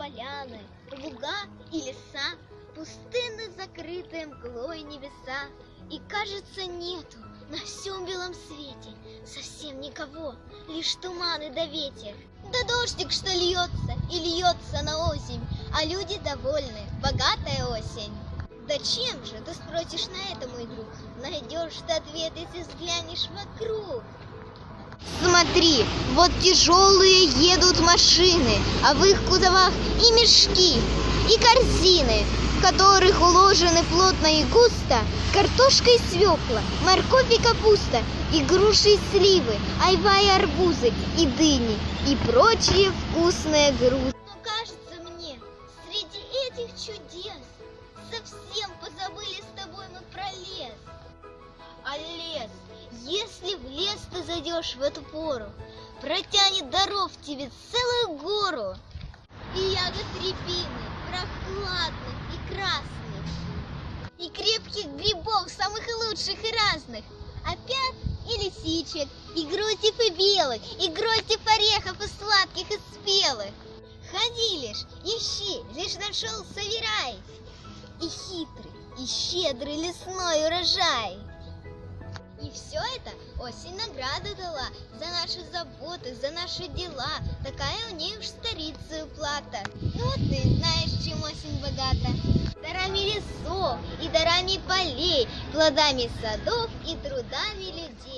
поляны, луга и леса, пустынны, закрытые мглой небеса. И кажется, нету на всем белом свете совсем никого, лишь туманы да ветер. Да дождик, что льется и льется на озимь, а люди довольны, богатая осень. Да чем же, ты спросишь на это, мой друг, найдешь ты ответ, если взглянешь вокруг. Смотри, вот тяжелые едут машины, а в их кузовах и мешки, и корзины, в которых уложены плотно и густо картошка и свекла, морковь и капуста, и груши и сливы, айва и арбузы, и дыни, и прочие вкусные грузы. Но кажется мне, среди этих чудес совсем позабыли с тобой мы про лес. А лес, если в лес ты зайдешь в эту пору, протянет даров тебе целую гору. И ягод рябины, прохладных и красных, и крепких грибов, самых лучших и разных, опят и лисичек, и груздев и белых, и гроздев орехов и сладких и спелых. Ходи лишь, ищи, лишь нашел, собирай, и хитрый, и щедрый лесной урожай. И все это осень награду дала за наши заботы, за наши дела. Такая у ней уж старица уплата. Ну, ты знаешь, чем осень богата. Дарами лесов и дарами полей, плодами садов и трудами людей.